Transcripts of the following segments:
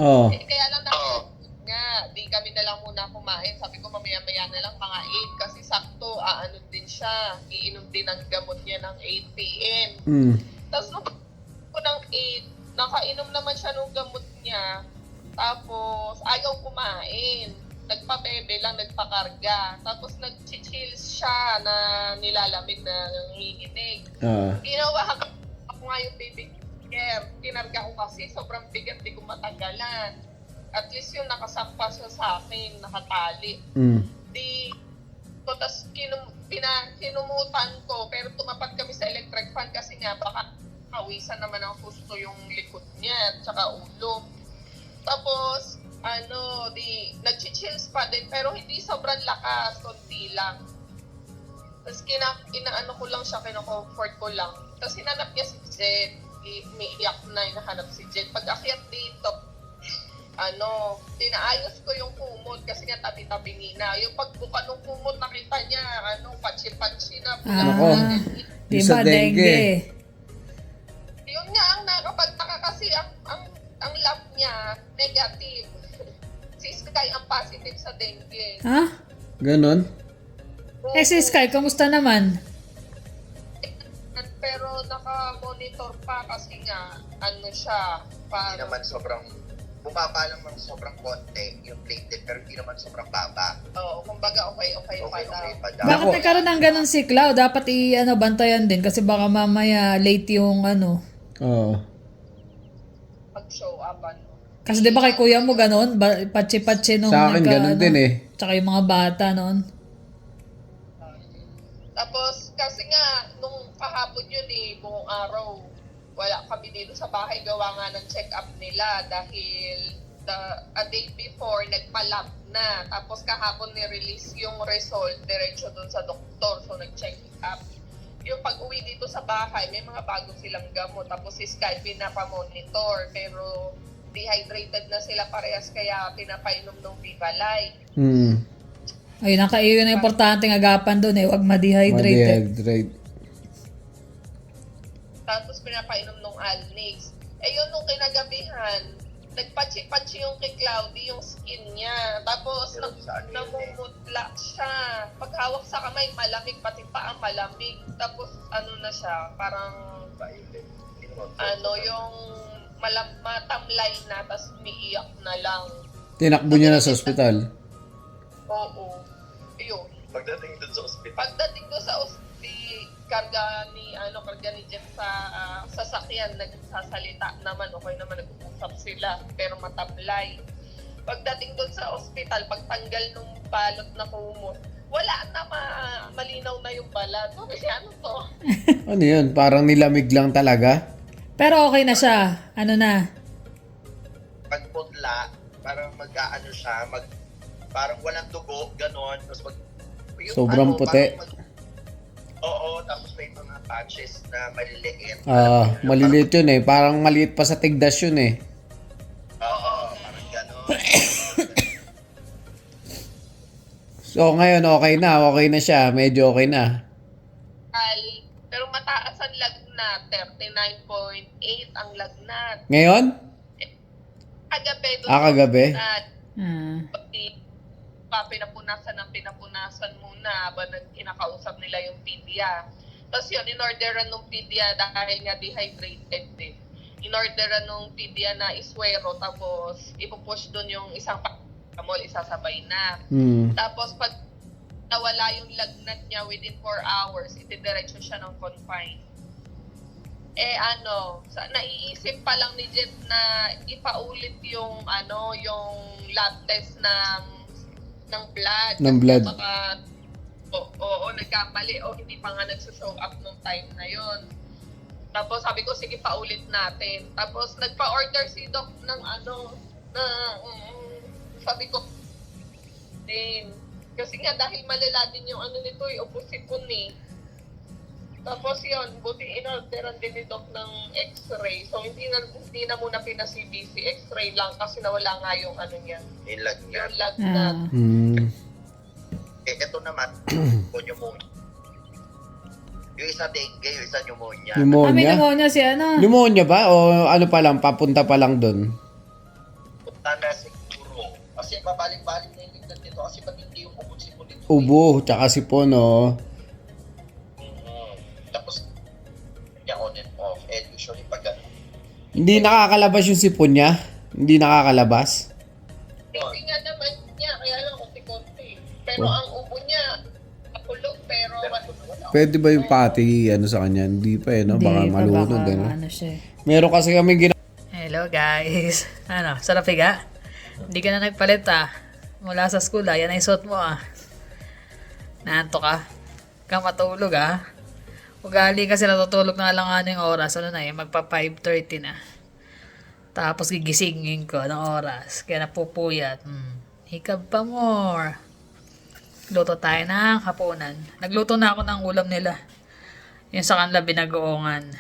Oo. Kaya lang nga, di kami na lang muna kumain. Sabi ko mamaya-maya na lang mga 8 kasi sakto, ano din siya, iinom din ang gamot niya ng 8 p.m. Tapos nung ko ng 8, nakainom naman siya ng gamot niya. Tapos ayaw kumain. Nagpabebe lang, nagpakarga. Tapos nag-chills siya na nilalamig na nanginginig. Ginawa ako nga yung baby care. Kinarga ko kasi sobrang bigat, di ko matagalan. At least yung nakasakpa siya sa akin, nakatali. Di, tapos kinumutan ko, pero tumapat kami sa electric fan kasi nga baka kawisan naman ang gusto yung likod niya, tsaka ulo. Tapos, nag-chills pa din, pero hindi sobrang lakas, konti lang. Tapos inaano ko lang siya, kino-comfort ko lang. Tapos hinanap niya si Jet, umiiyak na, hinahanap si Jet. Pag akyat dito, tinaayos ko yung kumot kasi nga tabi-tabi na. Yung pagbuka ng kumot, nakita niya, patsi-patsi na. Diba, dengue. Yun nga ang nakapagtaka kasi ang lab niya, negative. Si Sky ang positive sa dengue. Ha? Ganon? Si Sky, kamusta naman? Pero naka-monitor pa kasi nga, siya, Hindi naman sobrang, bumaba lang ng sobrang konti yung platelet, pero hindi naman sobrang baba. Oo, kumbaga okay pa daw. Bakit nagkaroon ng ganun si Cloud? Dapat bantayan din kasi baka mamaya late yung Oo. Pag-show up, Kasi di ba kay kuya mo ganun? Patsi-patsi nung Sa akin ganun din eh. Tsaka yung mga bata noon. Tapos, kasi nga, nung kahapon yun buong araw, wala kami dito sa bahay, gawa nga ng check-up nila dahil a day before, nagpa-lab na. Tapos kahapon ni-release yung result, diretso dun sa doktor, so nag-check up. Yung pag-uwi dito sa bahay, may mga bago silang gamot. Tapos si Sky pinapamonitor, pero dehydrated na sila parehas, kaya pinapainom ng Vivaline. Ayun, yun ang importanteng agapan doon huwag ma-dehydrated. Tapos pinapainom ng Alnix. Yun nung kinagabihan, nagpatsi-patsi yung kay Cloudy yung skin niya. Tapos namumutla siya. Paghawak sa kamay, malamig, pati pa ang malamig. Tapos na siya, parang yung matamlay na, tapos umiiyak na lang. Tinakbo niya na sa ospital? Oo. Yun. Pagdating doon sa ospital. Karga ni Jeff sa sasakyan, nagsasalita naman, okay naman, nag-uusap sila, pero matablay. Pagdating doon sa ospital, pagtanggal nung balot na kumot, wala na, malinaw na yung balat. Ano to? Ano yun? Parang nilamig lang talaga? Pero okay na siya. Ano na? Pagputla, parang siya, parang walang dugo, ganon. Tapos sobrang puti. Oo, tapos may mga patches na maliliit. Maliliit yun eh. Parang maliit pa sa tigdas yun eh. Oo, parang ganon. So ngayon okay na siya. Medyo okay na. Pero mataas ang lagnat, 39.8 ang lagnat. Ngayon? Kagabi doon. Kagabi? Pinapunasan muna habang kinakausap nila yung pedya. Tapos yun, in-orderan ng pedya dahil nga dehydrated din. In-orderan ng pedya na iswero, tapos ipupush doon yung isang paracetamol, isasabay na. Tapos pag nawala yung lagnat niya within 4 hours, itidiretso siya ng confine. Naiisip pa lang ni Jet na ipaulit yung lab test ng blood. Ng blood. Baka, nagkamali o hindi pa nga nagsushow up nung time na yon. Tapos sabi ko, sige, paulit natin. Tapos nagpa-order si Doc ng sabi ko, din. Kasi nga dahil malala din yung nito, opposite eh. Tapos yun, buti in-orderan din ni Doc ng x-ray. So hindi na muna pina-CBC, x-ray lang kasi nawala nga yung niya. Yung lagnat. Yung lagnat. Ito naman, pneumonia. Yung isa dengue, yung isa pneumonia. May pneumonia si Pneumonia ba? O ano pa lang, papunta pa lang doon? na siguro. Kasi babalik-balik na yung lignan nito kasi matindi yung ubod sipon dito. Ubo, tsaka sipon, no? Tapos, niya on and off. And usually pag ano, Hindi nakakalabas yung sipon niya? Hindi nakakalabas? Hindi nga naman niya, kaya lang konti-konti. Pero Oh. ang ubo niya, nakulog, pero wala. Pwede ba yung pati, ano sa kanya? Hindi pa eh, no? Baka Hindi pa, malunod, baka ano? ano siya eh. Meron kasi kami Hello guys. Ano, sarap higa? Hindi ka na nagpalit mula sa school yan ay suot mo Naanto ka? Ka matulog Ugali kasi natutulog na lang yung oras. Ano na magpa 5:30 na. Tapos gigisingin ko ng oras. Kaya napupuyat. Hikab pa more. Luto tayo ng hapunan. Nagluto na ako ng ulam nila. Yung sa kanila binagoongan.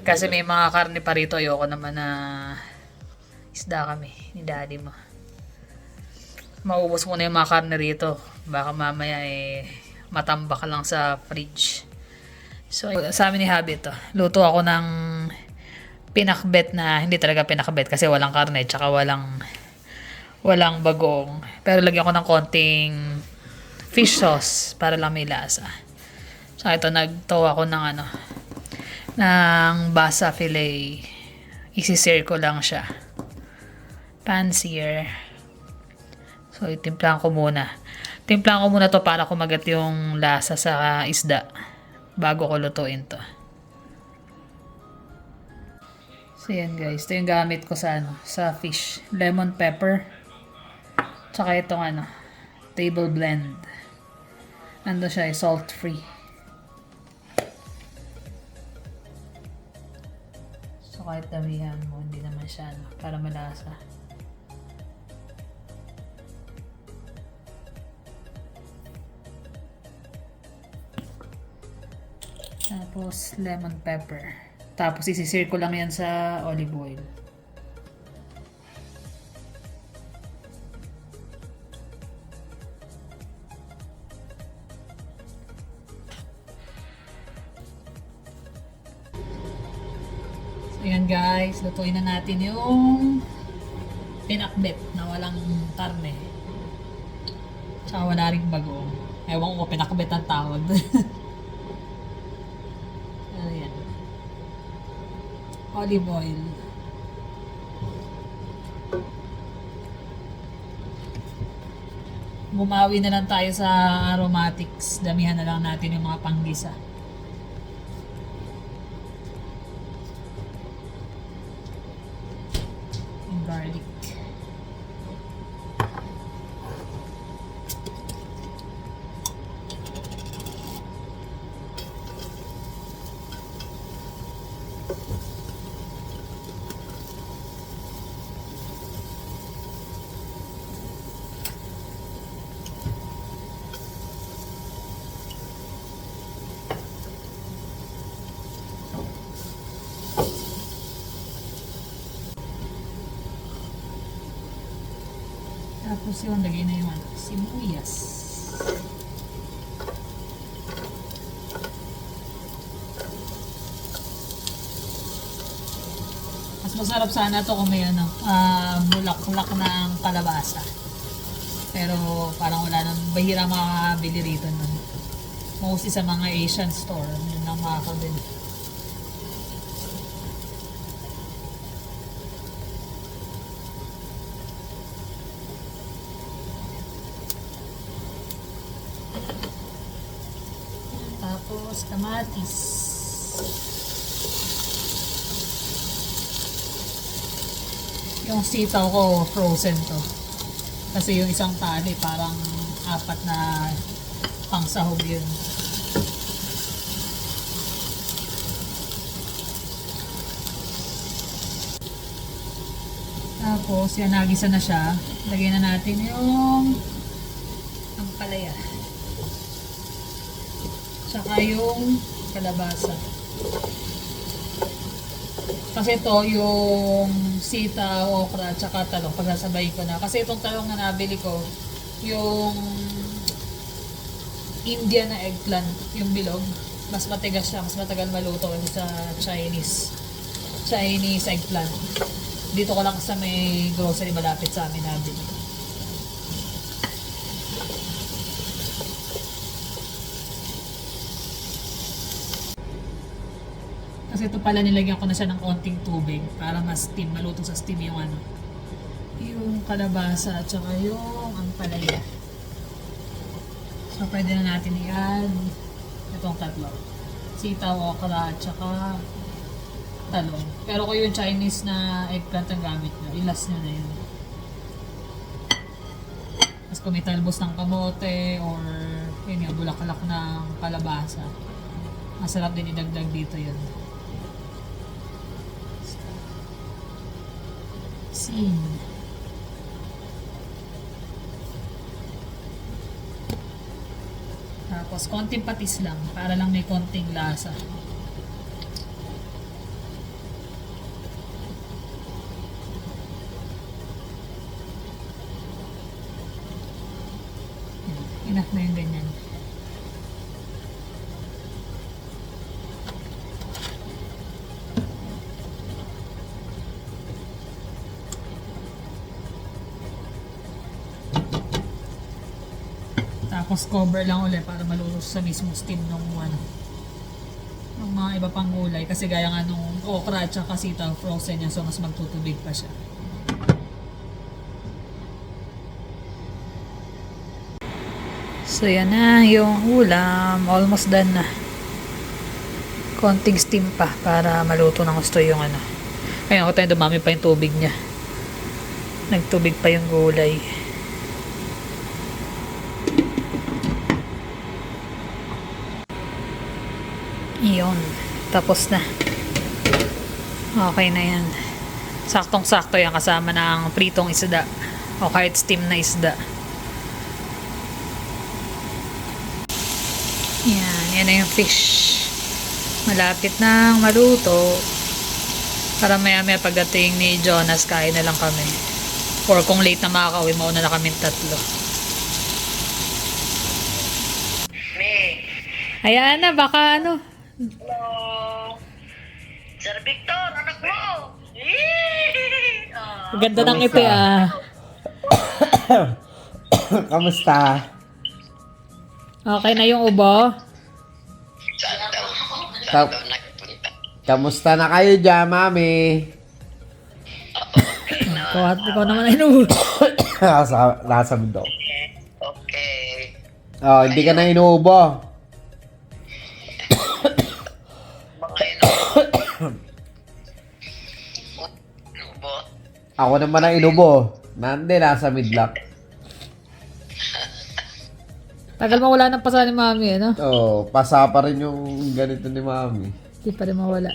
Kasi may mga karne pa rito. Ayoko naman na isda kami ni daddy mo. Maubos muna yung mga karne rito. Baka mamaya matambak lang sa fridge. So, sa amin ni Habi ito. Luto ako ng pinakbet na, hindi talaga pinakbet kasi walang karne tsaka walang bagong. Pero lagyan ko ng konting fish sauce para lang may lasa. So, ito nagtaw ako ng ng basa fillet. Isi-sear ko lang siya. Pan-sear. So, itimplahan ko muna. Timplahan ko muna to para kumagat yung lasa sa isda bago ko lutuin to. So, yan guys. Ito yung gamit ko sa sa fish. Lemon pepper. Tsaka itong table blend. Ando siya, salt free. So, kahit damihan mo, hindi naman siya para malasa. Tapos, lemon pepper. Tapos, isisir ko lang yan sa olive oil. So, yan guys. Lutuin na natin yung pinakbet na walang karne. Tsaka wala ring bagoong. Ewan ko pinakbet ang tawag. Ayan. Olive oil. Bumawi na lang tayo sa aromatics. Damihan na lang natin yung mga panggisa. Yung garlic. Tapos yun, lagay na yung sibuyas. Mas masarap sana to kung may bulaklak ng kalabasa. Pero parang wala nang bahira makakabili rito nun. Mostly sa mga Asian store, yun ang makakabili. Tapos kamatis. Yung sitaw ko frozen to. Kasi yung isang tali parang 4 na pangsahog yun. Tapos yan, nagisa na siya. Lagyan na natin yung ampalaya. Tsaka yung kalabasa. Kasi ito yung sita, okra, tsaka talong. Pagsasabay ko na. Kasi itong talong na nabili ko, yung Indian na eggplant, yung bilog. Mas matigas siya, mas matagal maluto kasi sa Chinese eggplant. Dito ko lang sa may grocery malapit sa amin nabili. Kasi ito pala nilagyan ko na siya ng konting tubig para mas steam, maluto sa steam yung ano, yung kalabasa at saka yung ampalaya. So pwede na natin i-add itong tatlo. Sitaw, okra, at saka talong. Pero kung yung Chinese na eggplant ang gamit nyo, ilas nyo na yun. Tapos kung may talbos ng kamote or yun yung bulaklak ng kalabasa, masarap din idagdag dito yun. Sin. Tapos konting patis lang para lang may konting lasa. Enough na yung ganyan. Tapos cover lang ulit para maluto sa mismo steam ng ano, ng mga iba pang gulay. Kasi gaya nga nung okra at saka sitaw, frozen yan, so mas magtutubig pa siya. So yan na yung ulam, almost done na. Konting steam pa para maluto ng gusto yung ano. Ayun ako tayo, dumami pa yung tubig niya. Nagtubig pa yung gulay. Iyon, tapos na. Okay na yan. Saktong-sakto yan kasama ng pritong isda o kahit steam na isda. Yan na yung fish. Malapit nang maluto. Para maya-maya pagdating ni Jonas, kain na lang kami. Or kung late na makakauwi, mauna na kami tatlo. Hayaan na, baka ano. Hello. Sir Victor, anak mo. Ganda ng ito ah. Kamusta? Okay na yung ubo? Saan daw? Ka- Saan daw nagpunta? Kamusta na kayo dyan, mami? Ikaw naman ay inubo. Nasa mundo. Okay. Oh, hindi ka na inuubo. Mga inubo. Ako naman ang inubo. Nasa midlock. Tagal mawala ng pasa ni mami, ano? Oh, pasa pa rin yung ganito ni mami. Hindi pa rin mawala.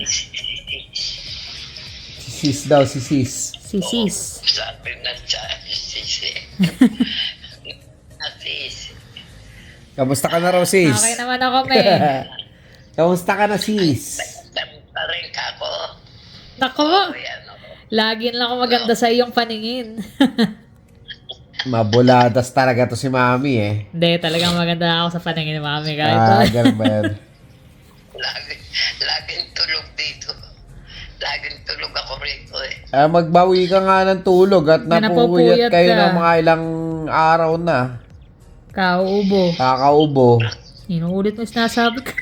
Si sis daw, si sis. Si sis. Sabi na siya, sisi. Sis. Kamusta ka na raw, sis? Okay naman ako, me. Kamusta ka na, sis? Damta rin ka ko. Nako, Yan ako. lagi lang ako maganda sa iyong paningin. Mabuladas talaga to si mami eh. Hindi, talagang maganda ako sa paningin ni mami. Ah, Kahit ganun ba yan? Laging tulog dito. Laging tulog ako rito eh. Magbawi ka nga ng tulog at Napupuyat napupuyat kayo ka. ng mga ilang araw na. kauubo. Kakaubo. Inuulit mo yung sinasabi ko.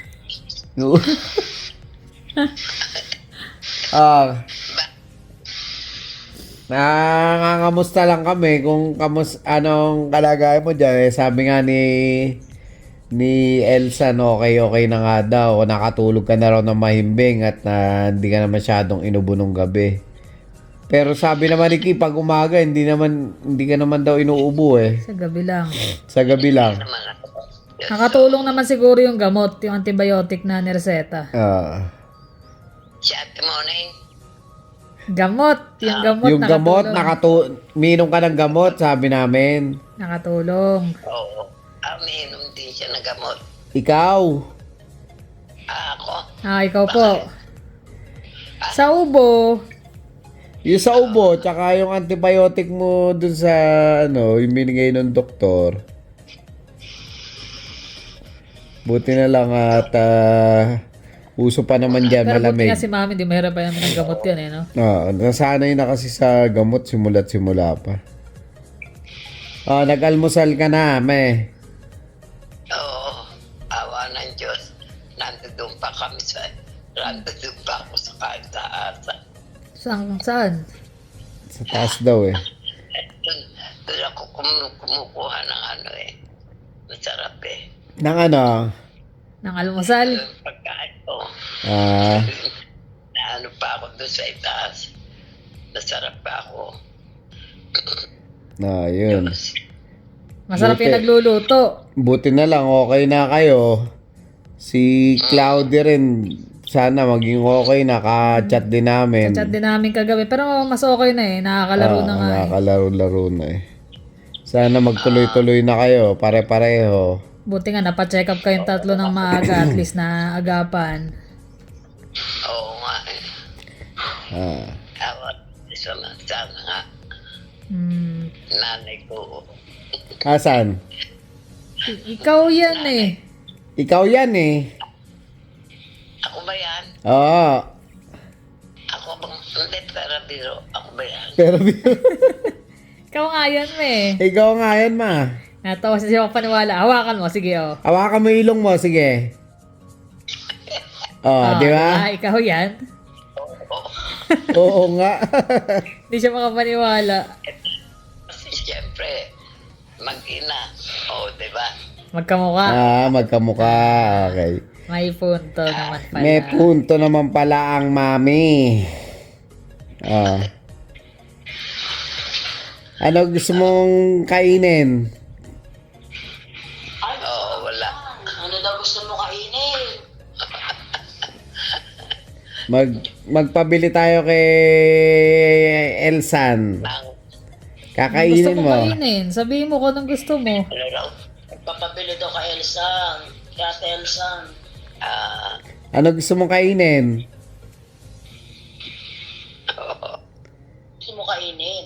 Nangangamusta lang kami kung anong kalagayan mo dyan. Sabi nga ni Elsa, no, okay na nga daw. Nakatulog ka na raw ng mahimbing at hindi ka na masyadong inubo nung gabi. Pero sabi naman ni Ki, pag umaga, hindi ka naman daw inuubo eh. Sa gabi lang. Sa gabi lang. Naman ako. Nakatulong naman siguro yung gamot, yung antibiotic na nireseta. Si Ate Monay. Gamot, yung gamot Yung gamot, nakatulong. minom ka ng gamot, sabi namin. Nakatulong. Oo. Umiinom din siya ng gamot. Ikaw. Ako. Ikaw po. Sa ubo, Yung sa ubo, tsaka yung antibiotic mo dun sa, yung binigay ng doktor. Buti na lang at Uso pa naman dyan, Pero buti malamig. nga si mami, di mahirap pa naman ng gamot yan eh, no? Oo, nasanay na kasi sa gamot simula pa. Oh, nag-almusal ka na, me. Oo, awa ng Diyos. Nandun pa kami nandun pa ako sa kahit taasa. Saan? Sa taas daw eh. Doon ako kumukuha ng ano eh. Masarap eh. Nang ano? Nang almusal? Yung pagkain ko. Naano pa ako doon sa itaas. Masarap pa ako. Yun. Masarap Buti. yung nagluluto. Buti na lang, okay na kayo. Si Cloudy rin, sana maging okay. Naka-chat din namin. Chat din namin kagabi. Pero mas okay na eh. Nakakalaro na nga eh. Nakakalaro-laro na eh. Sana magtuloy-tuloy na kayo, pare-pareho. Buti nga, napacheck up kayong tatlo ng maaga. At least na agapan. Oo nga eh. Ah. Awa. Sana nga. Nanay ko. Asan? Ikaw yan eh. Ikaw yan eh. Ako ba yan? Oo. Ako bang, hindi, pero biro. Ako ba yan? Pero Ikaw nga yan eh. ikaw nga yan, ma. Natawa siya paniwala. Hawakan mo. Sige oh. Hawakan mo yung ilong mo, sige. Oh, di ba? Ikaw yan. Oo nga. Hindi siya makapaniwala. Kasi siyempre, mag-ina. Oo, di ba? Magkamukha. Magkamukha. Okay. May punto naman pala. May punto naman pala ang mami. Ano gusto mong kainin? Oo, wala. Ano daw gusto mo kainin? Magpabili tayo kay Elsan. Kakainin Gusto mo. kainin. Sabihin mo kung anong gusto mo. Ano raw? Papabili daw kay Elsan. Kay Ate Elsan. Ano gusto mong kainin? Gusto mo kainin?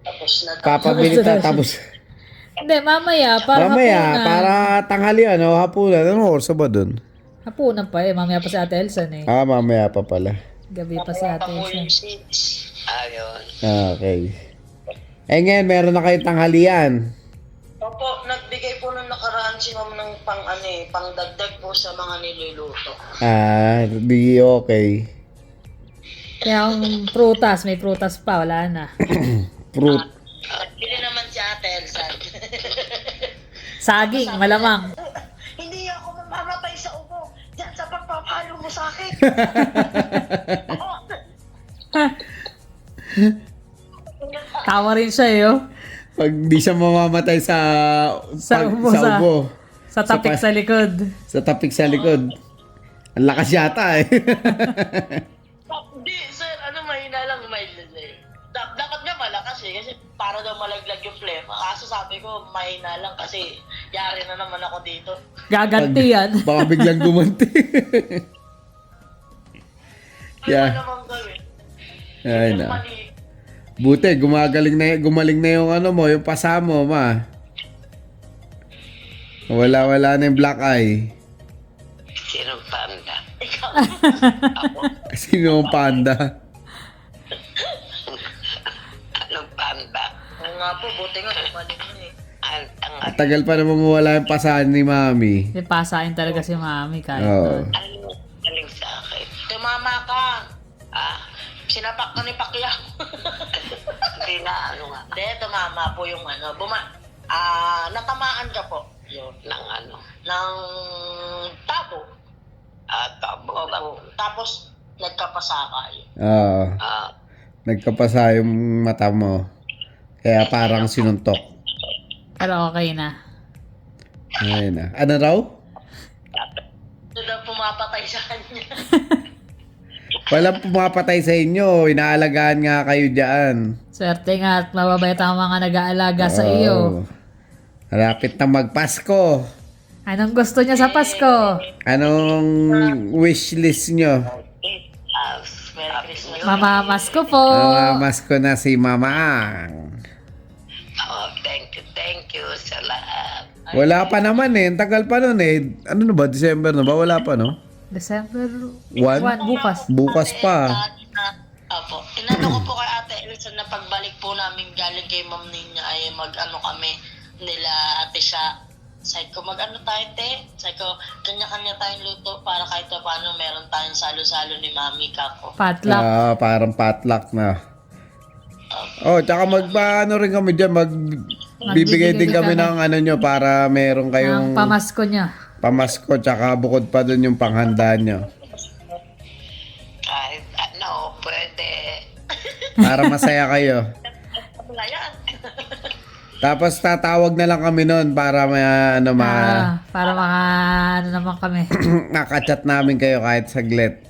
Tapos na Papabili ta tapos Hindi, mamaya. Para mamaya hapunan. para tanghalian o hapunan. Anong oras ba dun? Hapunan pa eh. Mamaya pa si Ate Elsan eh. Mamaya pa pala. Gabi pa si Ate po Elsan. yung 6. Ayun. Okay. Ngayon meron na kayong tanghalian. Opo, nagbigay po nung nakaraan si ma'am ng pangdagdag po sa mga niluluto. Di okay. Kaya ang prutas, may prutas pa. Wala na. Fruit. Nagbili naman si Ate Elsan. Saging, malamang. Hindi ako mamamatay sa ubo. Diyan sa pagpapalo mo sa akin. Tawa rin siya eh. Oh. Pag di siya mamamatay sa ubo, sa ubo. Sa tapik sa likod. Sa tapik sa likod. Ang lakas yata eh. Hindi, sir. Ano, mahina lang. Dapat nga malakas eh. Kasi para daw malaglag yung flame. Kaso sabi ko, mahina lang kasi yari na naman ako dito. Gaganti yan. Baka biglang gumanti. Ano Yeah. naman gawin? Ay Yung na. mali. Buti, gumaling na yung ano mo, yung pasa mo, ma. Wala na yung black eye. Sinong panda? Ikaw. Sino ang panda? Anong panda? Oo nga po, buti nga kumaling mo eh. Ang Tagal pa naman mawala yung pasahan ni mami. Hindi, pasain talaga si mami kahit Oo. doon. galing sa akin. Tumama ka. Ah, Sinapak ka ni Pacquiao. hindi na ano nga. Hindi, tumama po yung ano. Natamaan ka po. Yun. Ng ano. Ng tabo. Tabo ba? Tapos, nagkapasakay. Oo. Ah, Nagkapasa yung mata mo. Kaya parang sinuntok. Pero okay na. Ayun na. Ano raw? Ito daw pumapatay sa kanya. Walang pumapatay sa inyo. Inaalagaan nga kayo dyan. Swerte nga at mababait ang mga nag-aalaga sa Oo. iyo. Malapit na magpasko. Anong gusto niya sa Pasko? Anong wish list nyo? Merry Christmas. Mamamas ko po. Masko na si Mama Ang. oh, thank you sa lahat. Wala pa naman eh. Ang tagal pa nun eh. Ano na ba? December na ba? Wala pa, no? December 1, One? bukas. Bukas pa. Opo. Inano ko po kay Ate Elsa na pagbalik po namin galing kay Ma'am Ninya ay mag-ano kami nila Ate siya. Sabi ko, mag-ano tayo, te? Sabi ko, kanya-kanya tayong luto para kahit pa paano meron tayong salo-salo ni Mami Kako. Potluck. Parang potluck na. Oh, tsaka magpaano rin kami dyan. Magbibigay din kami ng ano nyo para meron Ang kayong pamasko niya. pamasko. Tsaka bukod pa dun yung panghanda nyo. Kahit ano, pwede. Para masaya kayo. Wala yan. Tapos tatawag na lang kami nun para Para maka, ano naman kami. nakachat namin kayo kahit saglit.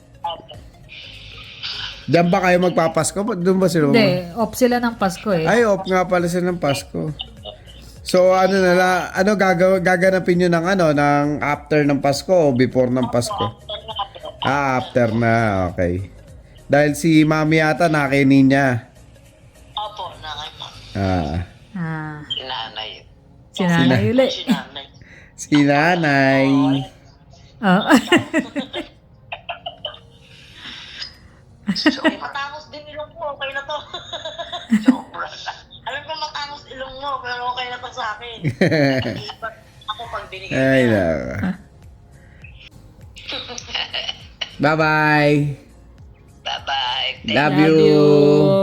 Diyan ba kayo magpapasko? Doon ba sila? Hindi, off sila ng Pasko eh. Ay, off nga pala sila ng Pasko. So ano na lang, ano gaganapin nyo ng ng after ng Pasko o before ng Pasko? After na, okay. Dahil si Mami yata nakinin niya. Opo, nakay Ma'am. Ah, Sinanay. si nanay uli. Si Nanay. Si Nanay. Oh. Ay, matangos din ilong mo, okay na to. Sobra na. Alam ko matangos ilong mo, pero okay na to sa akin. Ako pag binigay Ay, ko yan. nako. Bye-bye. Bye-bye. Love you.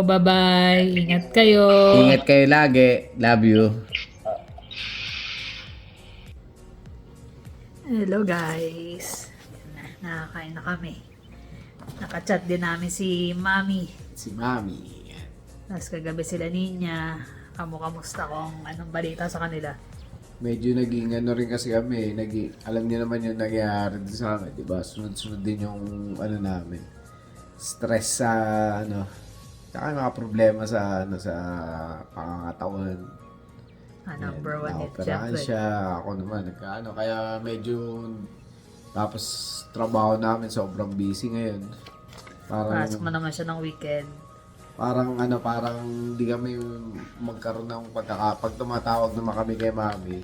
Bye-bye. Ingat kayo. Ingat kayo lagi. Love you. Hello guys. Nakakain na kami. Nakachat din namin si Mami. Si Mami. Tapos kagabi sila Ninya. Kamusta kung anong balita sa kanila. Medyo naging ano rin kasi kami, alam niyo naman yung nangyayari din sa amin, di ba? Sunod-sunod din yung ano namin. Stress sa saka mga problema sa sa pangangatawan. Number one hit, Naoperahan syempre. siya, ako naman kaya medyo tapos trabaho namin sobrang busy ngayon. Pasok na naman siya ng weekend. Parang di kami magkaroon ng pag tumatawag naman kami kay Mami.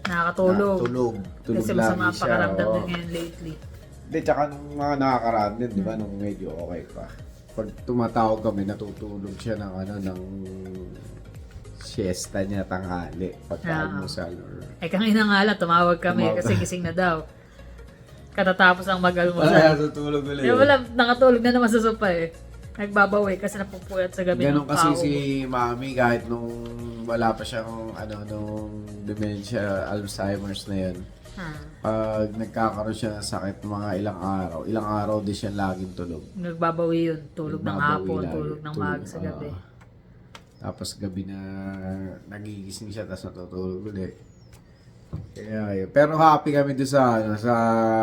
Nakakatulog. Tulog Kasi lagi masama siya. pakaramdam oo. din ngayon lately. Hindi, tsaka nung mga nakakaraan din, di ba, nung medyo okay pa. Pag tumatawag kami, natutulog siya ng siesta niya tanghali. Pagka-almusal or... Kanina nga lang, tumawag kami Tumawag. kasi gising na daw. Katatapos ang Wala, mag-almusal. natutulog ulit. Wala, nakatulog na naman sa sopa eh. Nagbabawi kasi napupuyat sa gabi Ganon ng kasi pao. si Mami kahit nung wala pa siyang nung dementia, Alzheimer's na yun. Pag nagkakaroon siya ng sakit mga ilang araw din siya laging tulog. Nagbabawi yun. Tulog ng Nagbabawi hapon, lagi. tulog ng maga sa gabi. Tapos gabi na nagigising siya tapos natutulog ulit. Kaya yun. Pero happy kami doon sa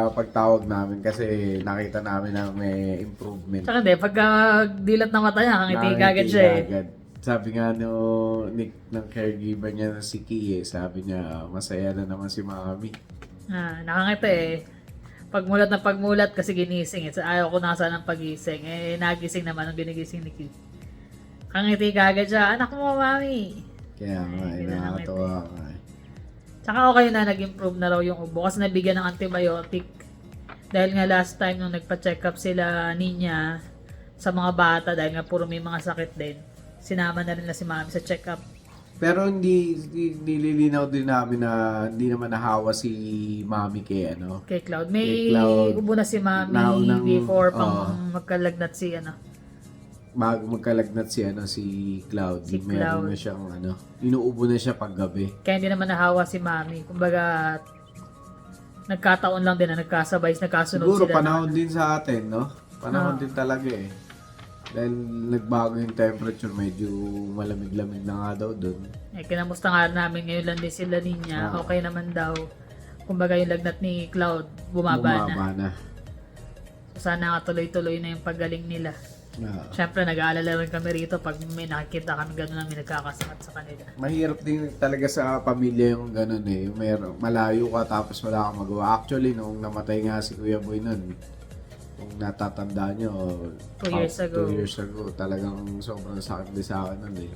pagtawag namin kasi nakita namin na may improvement. Tsaka hindi, pagka dilat na mata niya, kangiti kagad siya eh. Agad. Sabi nga ng caregiver niya na si Kie, sabi niya masaya na naman si Mami. Nakangiti eh. Pagmulat kasi ginising eh. Ayaw ko nasa ng pagising. Nagising naman ang ginigising ni Q. Kangiti kagad siya. Anak mo, Mami. Kaya nga, nakakatawa nga. Tsaka okay na, nag-improve na raw yung ubo. Kasi nabigyan ng antibiotic. Dahil nga last time nung nagpa-check up sila Ninya sa mga bata, dahil nga puro may mga sakit din, sinama na rin na si Mami sa check up. Pero nililinaw din namin na hindi naman nahawa si Mami kay Kay Cloud. May Kay Cloud. ubo na si Mami Naunang- before pang magkalagnat si bago magkalagnat si Cloud. Si Meron Cloud. na siyang inuubo na siya pag gabi. Kaya hindi naman nahawa si Mami. Kumbaga, nagkataon lang din na nagkasunod Siguro sila. panahon din sa atin, no? Panahon din talaga eh. Dahil nagbago yung temperature, medyo malamig-lamig na nga daw doon. Kinamusta nga namin ngayon lang din sila Ninya. Okay naman daw. Kumbaga yung lagnat ni Cloud, bumaba na. So, sana nga tuloy-tuloy na yung paggaling nila. Siyempre, nag-aalala rin kami rito pag may nakikita kami gano'n na may nagkakasakit sa kanila. Mahirap din talaga sa pamilya yung ganun eh. Yung malayo ka tapos wala kang magawa. Actually, nung namatay nga si Kuya Boy nun, kung natatandaan nyo, 2 years ago. 2 years ago, talagang sobrang sakit din sa akin nun eh.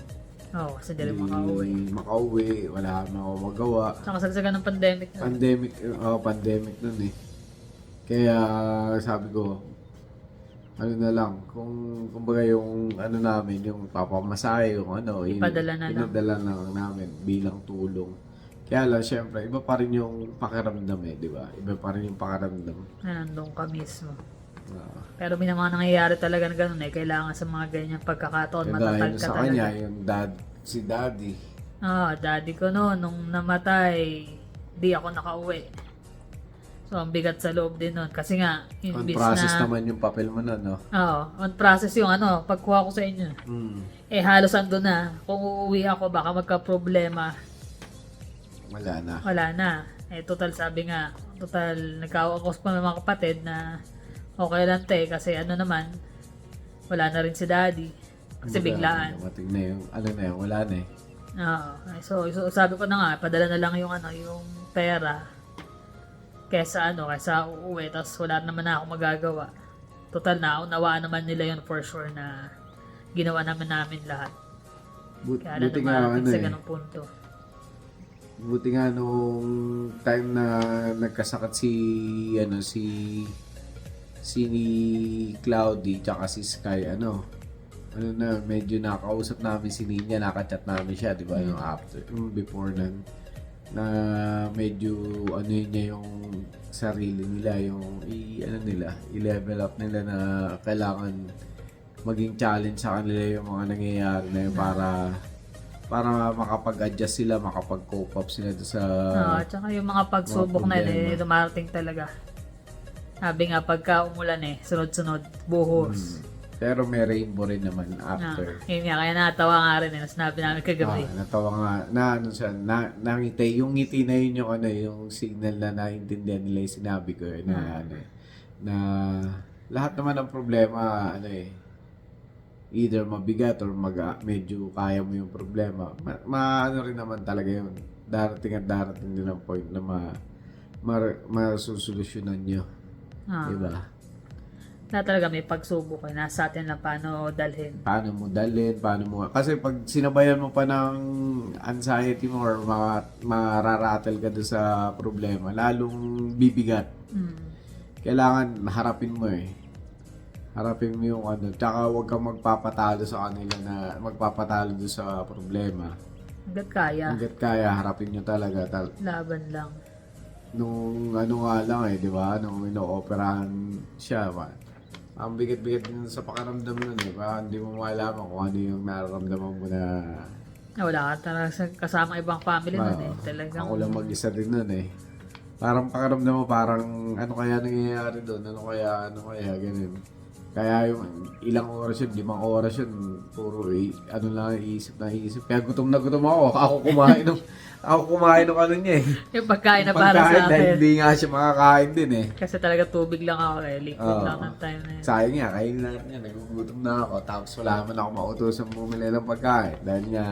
Oo, kasi di rin makauwi. Makauwi, wala kang magawa. Sa kasagsagan ng pandemic na. Pandemic nun eh. Kaya sabi ko, ano na lang, kumbaga yung ano namin, yung papamasahe, yung ano, Ipadala na lang. pinadala na lang namin bilang tulong. Kaya lang, syempre, iba pa rin yung pakiramdam eh, di ba? Iba pa rin yung pakiramdam. Na nandun ka mismo. Uh, Pero may mga nangyayari talaga na ganun eh. Kailangan sa mga ganyan pagkakataon, matatag ka sa talaga. kanya, yung si daddy. Daddy ko no, nung namatay, di ako nakauwi. So, ang bigat sa loob din nun. Kasi nga, On imbis process na... naman yung papel mo na, no? Oo, on process yung pagkuha ko sa inyo. Eh, halos ando na. Kung uuwi ako, baka magka-problema. Wala na. Wala na. Eh, total sabi nga, nagkakakos pa ng mga kapatid na okay lang te, kasi naman, wala na rin si daddy. Kasi biglaan. Mating na yung, wala na eh. Oo. So, sabi ko na nga, padala na lang yung yung pera kaysa uuwi, tapos wala naman na ako magagawa. Total na, unawaan naman nila yun for sure na ginawa namin lahat. Kaya Buti nga, naman sa ganung punto. buti nga nung time na nagkasakit si ni Cloudy tsaka si Sky, medyo nakausap namin si Ninya, nakachat namin siya, di ba, yung after, yung before nun, na medyo niya yung sarili nila, yung i-level up nila na kailangan maging challenge sa kanila yung mga nangyayari na yun para makapag-adjust sila, makapag-cope up sila doon sa Tsaka yung mga pagsubok na yun, dumarating talaga. Sabi nga, pagka umulan sunod-sunod, buhos. Pero may rainbow rin naman after. Yun nga, kaya natawa nga rin sinabi namin kagabi. Natawa nga, nangiti, yung ngiti na yun yung signal na naintindihan nila yung sinabi ko na lahat naman ng problema, either mabigat or medyo kaya mo yung problema. Rin naman talaga yun. Darating din ang point na masusolusyonan nyo. Diba? Na talaga may pagsubok nasa atin lang paano dalhin. Kasi pag sinabayan mo pa ng anxiety mo or mararatel ka doon sa problema, lalong bibigat. Kailangan harapin mo harapin mo yung tsaka huwag kang magpapatalo sa kanila na magpapatalo doon sa problema. Hanggat kaya, harapin nyo talaga. Laban lang. Nung nga lang di ba? Nung ino-operahan siya, ang bigat-bigat din sa pakaramdam nun Baka hindi mo malaman kung ano yung nararamdaman mo na... Wala ka talaga kasama ibang family nun Talagang... Ako lang mag-isa din nun Parang pakaramdam mo, parang ano kaya nangyayari doon? Ano kaya, ganun. Kaya yung ilang oras yun, 5 oras yun, puro lang iisip. Kaya gutom na gutom ako. Ako kumain ng niya Yung pagkain na para sa akin. Dahil hindi nga siya makakain din Kasi talaga tubig lang ako liquid lang ng time na yun. Sayang nga, kain lahat niya, nagugutom na ako. Tapos wala naman ako mautusan bumili ng pagkain. Dahil nga,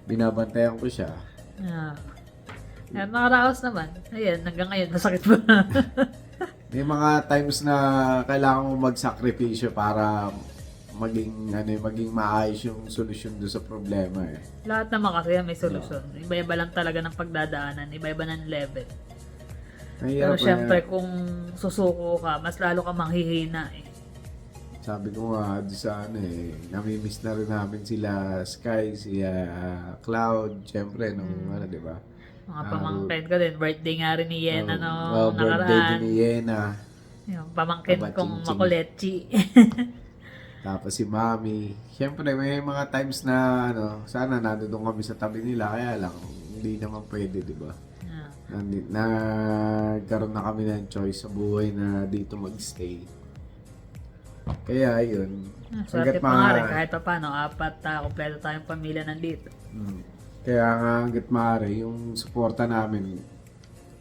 binabantayan ko siya. Nakaraos naman. Ayan, hanggang ngayon, masakit pa. May mga times na kailangan mo magsakripisyo para maging maayos yung solusyon doon sa problema Lahat naman kasi may solusyon. Iba-iba lang talaga ng pagdadaanan, iba-iba ng level. Pero syempre kung susuko ka, mas lalo ka manghihina Sabi ko nga doon sa namimiss na rin namin sila Sky, si Cloud, syempre nung di ba? Mga pamangkin ko din, birthday nga rin ni Yena birthday nakaraan. din ni Yena. Yung pamangkin kong makuletchi. Tapos si Mami. Siyempre, may mga times na sana nandoon kami sa tabi nila. Kaya lang, hindi naman pwede, di ba? Nagkaroon na kami ng choice sa buhay na dito magstay. Kaya, yun. Swerte pa nga rin, kahit pa paano, 4 kompleto tayong pamilya nandito. Kaya nga, hanggat maaari, yung suporta namin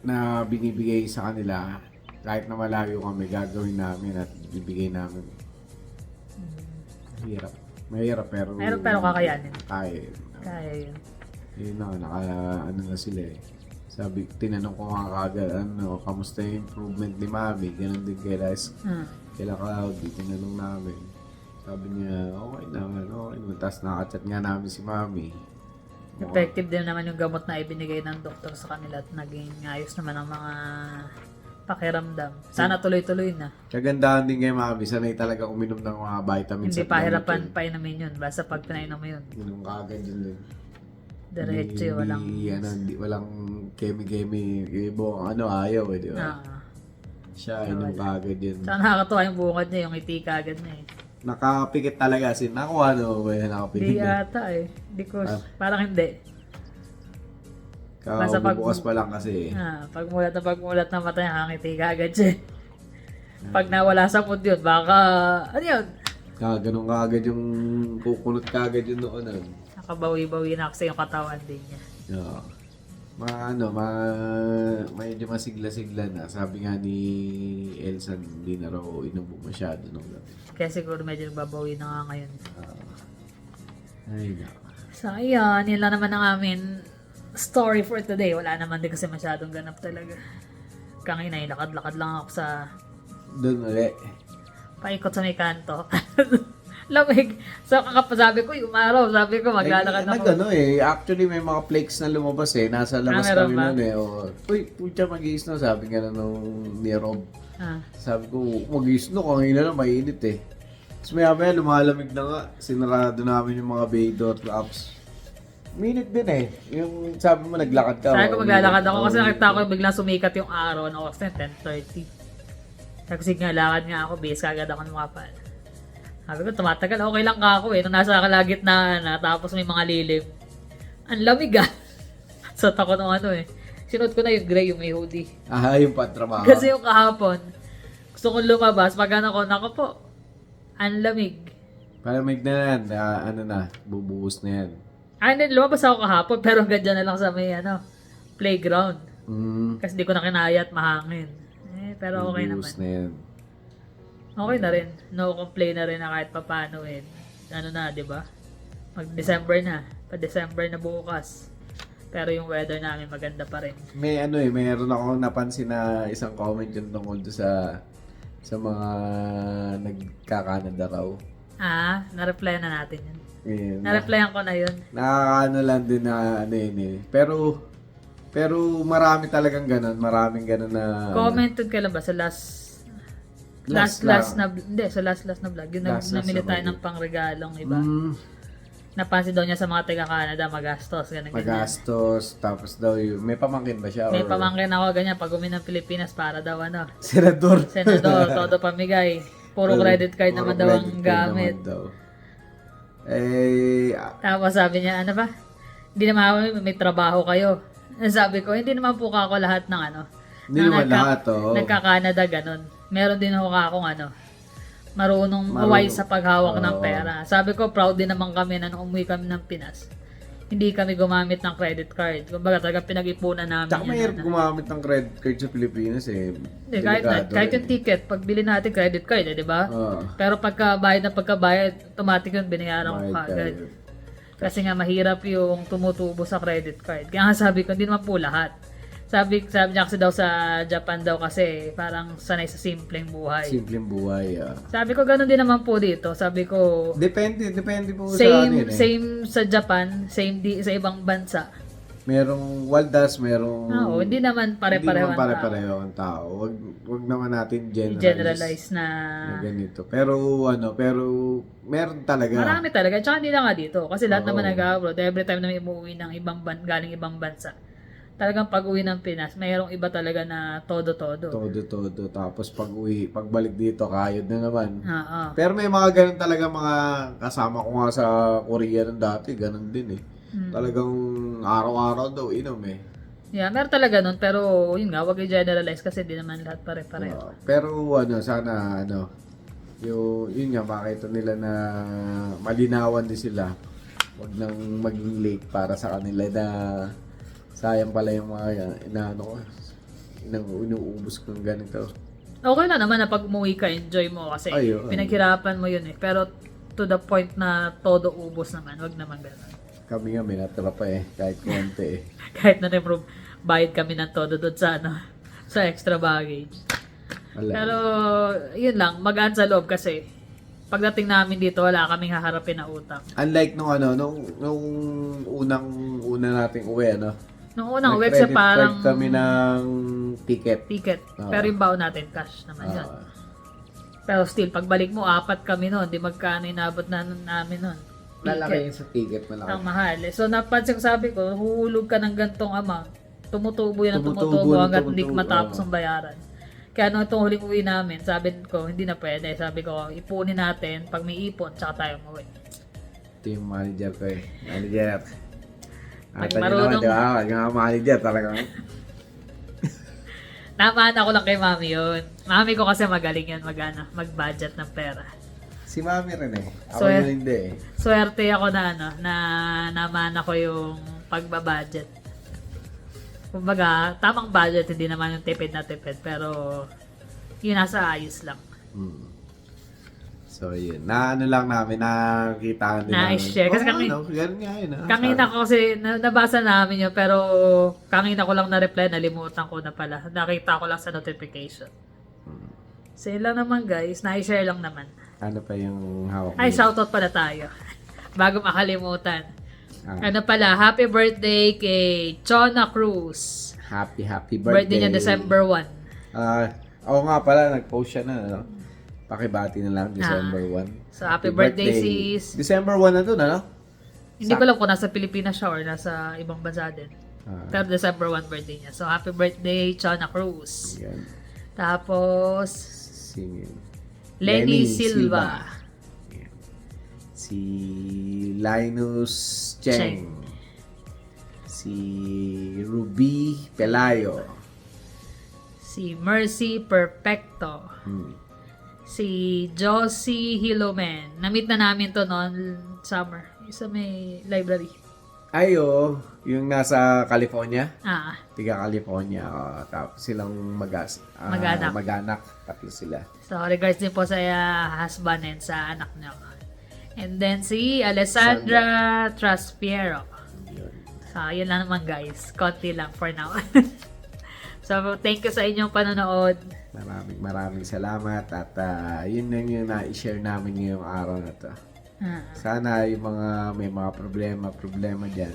na binibigay sa kanila, kahit na malayo kami, gagawin namin at bibigay namin. Mahirap pero kakayanin. Kaya yun. Yun na sila Sabi, tinanong ko nga kagad, kamusta yung improvement ni Mami? Ganun din kay Cloudy, tinanong namin. Sabi niya, okay naman. Tapos nakachat nga namin si Mami. Effective din naman yung gamot na ibinigay ng doktor sa kanila at naging ayos naman ang mga pakiramdam. Sana tuloy-tuloy na. Kagandahan din kay Mami, sanay talaga uminom ng mga vitamins. Hindi at pahirapan gamot painumin yun. Basta pag pinainom mo yun. Inom ka agad yun din. Diretso, walang... Walang kemi-kemi. Ibo, ayaw di ba? Ah. Siya, inom ka agad yun. Saka nakakatuwa yung bungad niya, yung ngiti ka agad niya eh. Nakapikit talaga si Naku, nakapikit Hindi na. ata eh. Hindi ko, parang hindi. Basta Bubukas pa lang kasi. Pagmulat na mata niya, nakangiti ka agad siya. Pag nawala sa mood yun, baka, ano yun? Ganun ka agad yung kukunot ka agad yung noonan. Nakabawi-bawi na kasi yung katawan din niya. Yeah. Medyo masigla-sigla na. Sabi nga ni Elsa, hindi na raw inubo masyado nung gabi. Kaya siguro medyo nagbabawi na nga ngayon. Ay, no. So, ayan. Yun lang naman ang amin story for today. Wala naman din kasi masyadong ganap talaga. Kanginay, lakad-lakad lang ako sa Doon ulit. paikot sa may kanto. Lamig. So, kakapasabi ko, yung araw, sabi ko, maglalakad ako. Actually may mga flakes na lumabas Nasa labas meron kami ba? noon Uy, pucha mag-i-snow. Sabi nga na nung ni Rob. Ah. Sabi ko, mag-i-snow. Kanina na, mainit Tapos maya lumalamig na nga. Sinarado namin yung mga bay door apps. Minute din Yung sabi mo, naglakad ka. Sabi ko, maglalakad ako kasi nakita ko biglang sumikat yung araw ng oras na 10:30. Kasi nga, lakad nga ako, base kagad ako ng mga pala. Sabi ko, tumatagal, okay lang ka ako Nung nasa kalagitnaan na, tapos may mga lilim. Ang lamig So, takot ng Sinuot ko na yung gray, yung may hoodie. Yung patrabaho. Kasi yung kahapon, gusto kong lumabas, pag nako po, ang lamig. Palamig na yan. Bubuhos na yan. Hindi, lumabas ako kahapon, pero ganyan na lang sa may, playground. Kasi di ko na kinaya at mahangin. Pero okay naman. Bubuhos na yan. Okay na rin. No complain na rin na kahit papano di ba? Mag-December na. Pa-December na bukas. Pero yung weather namin maganda pa rin. Mayroon akong napansin na isang comment yung tungkol sa mga nagka-Canada raw. Na-reply na natin yun. Ayun. Na-replyan ko na yun. Nakakaano lang din na Pero marami talagang ganun. Maraming ganun na... Commented kailan ba? Sa last na vlog. Yung namili tayo ng pangregalong iba. Napansin daw niya sa mga taga-Canada, magastos. Ganun. Magastos. Tapos daw may pamangkin ba siya? May or- pamangkin ako ganyan. Pag uwi ng Pilipinas, para daw Senador. Senador, todo pamigay. Puro credit card naman daw ang Credit card gamit. naman daw. Tapos sabi niya, hindi naman ako, may trabaho kayo. Sabi ko, hindi naman po ako lahat ng Hindi naman lahat, Nagka-Canada, ganun. Meron din ako akong marunong wise sa paghawak ng pera. Sabi ko, proud din naman kami na nung umuwi kami ng Pinas. Hindi kami gumamit ng credit card. Kumbaga talaga pinag-ipunan namin. Tsaka mahirap gumamit ng credit card sa Pilipinas Hindi, kahit yung ticket, pag bili natin credit card, di ba? Pero pagkabayad, automatic yun, binayaran ko agad. Kasi nga mahirap yung tumutubo sa credit card. Kaya nga sabi ko, hindi naman po lahat. Sabi niya kasi daw sa Japan daw kasi parang sanay sa simpleng buhay. Simpleng buhay, Sabi ko, ganun din naman po dito. Sabi ko, Depende po sa same sa Japan, same sa ibang bansa. Merong waldas, merong... hindi naman pare-pareho Hindi naman pare-pareho ang tao. Wag naman natin generalize na ganito. Pero meron talaga. marami talaga. Tsaka hindi lang nga dito. Kasi lahat naman nag-abroad. Every time na may umuwi ng galing ibang bansa. Talagang pag-uwi ng Pinas, mayroong iba talaga na todo-todo. Todo. Tapos pagbalik dito, kayod na naman. Oo. Pero may mga ganun talaga mga kasama ko nga sa Korea nung dati. Ganun din Talagang araw-araw daw inom Yeah, meron talaga nun. Pero yun nga, wag i-generalize kasi di naman lahat pare-pareho. Pero sana yun nga makita nila na malinawan din sila. Wag nang maging late para sa kanila na sayang pala yung mga inuubos kong ganito. Okay na naman na pag umuwi ka, enjoy mo kasi pinaghirapan mo yun Pero to the point na todo ubos naman, wag naman gano'n. Kami nga may natira pa kahit konti Kahit na improve, bayad kami ng todo doon sa sa extra baggage. Wala. Pero yun lang, magaan sa loob kasi pagdating namin dito, wala kaming haharapin na utang. Unlike nung una nating uwi, ano? Nung unang uwi kasi Nag-credit parang card kami ng ticket. ticket. Oo. Pero yung baon natin, cash naman yan. Ah, Pero still, pagbalik mo, 4 kami nun. Di magkano inabot na namin nun. lalaki yung sa ticket, Ang malaki. mahal. So, napansin ko, sabi ko, huhulog ka ng gantong amount. Tumutubo yan, Tumutubo, tumutubo hanggang hindi tumutubo, matapos oo. ang bayaran. Kaya nung itong huling uwi namin, sabi ko, hindi na pwede. Sabi ko, ipunin natin pag may ipon, tsaka tayo umuwi. Ito yung manager ko eh. Manager. Pag Ata niyo marunong- naman, di ba? Pag nga manager talagang. Namaan ako lang kay mami yun. Mami ko kasi magaling yan mag-budget ng pera. Si mami rin eh. Ako So, yun hindi eh. Swerte ako na na naman ako yung pagbabudget. Kumbaga, tamang budget, hindi naman yung tipid na tipid, pero yun nasa ayos lang. Hmm. So yun, lang namin, nakikita din namin. Na-share. Kasi kami- ganun nga yun. Kanina ko kasi, nabasa namin yun, pero kanina ko lang na-reply, nalimutan ko na pala. Nakita ko lang sa notification. So yun lang naman guys, na-share lang naman. Ano pa yung hawak Ay, mo? shoutout pala tayo. Bago makalimutan. Ah, Ano pala, happy birthday kay Chona Cruz. happy birthday. Birthday niya December 1. Oo nga pala, nag-post siya na. Ano? Pakibati na lang, December 1. So, happy birthday, sis. December 1 na dun, ano? Hindi ko alam kung nasa Pilipinas siya or nasa ibang bansa din. Ah, Pero December 1 birthday niya. So, happy birthday, Chona Cruz. yan. Tapos, Singin. Lenny Silva. Yan. Si Linus Cheng. Si Ruby Pelayo. Si Mercy Perfecto. Hmm. Si Josie Hilomen. Na-meet na namin to noon summer. Sa may library. Ayo, yung nasa California. Ah, Tiga California. Tapos silang Mag-anak. mag-anak. Tatlo sila. so regards din po sa husband and sa anak niya. And then si Alessandra Traspiero. Yun. So, yun lang naman guys. Konti lang for now. So, thank you sa inyong panonood. Maraming salamat at yun lang yung na-share namin ngayong araw na to. Sana yung may mga problema diyan.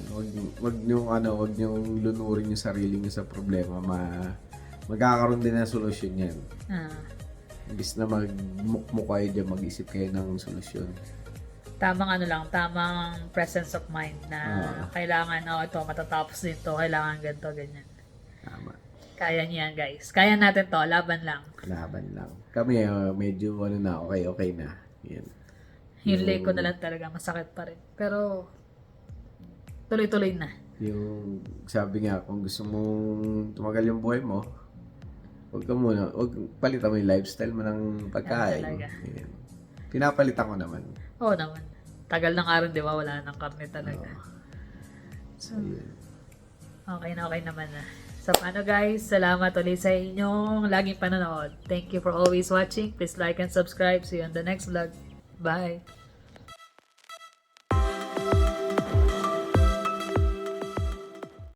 Wag niyo lunurin yung sarili niyo sa problema. Magkakaroon din ng solusyon 'yan. Imbis na magmukmuk kayo diyan, mag-isip kayo ng solusyon. Tamang presence of mind na kailangan, ito, matatapos din to, kailangan ganito, ganyan. Tama. Kaya niyan guys. Kaya natin to, laban lang. Laban lang. Kami medyo okay na. Yan. Yung leg ko na lang talaga, masakit pa rin. Pero, tuloy-tuloy na. Yung sabi nga, kung gusto mong tumagal yung buhay mo, wag palitan mo yung lifestyle mo ng pagkain. Yan talaga. Yan. Pinapalitan ko naman. Oo naman. Tagal ng araw, di ba? Wala nang karne talaga. So, yun. Okay naman na. So, paano guys? Salamat ulit sa inyong laging panonood. Thank you for always watching. Please like and subscribe. See you on the next vlog. Bye!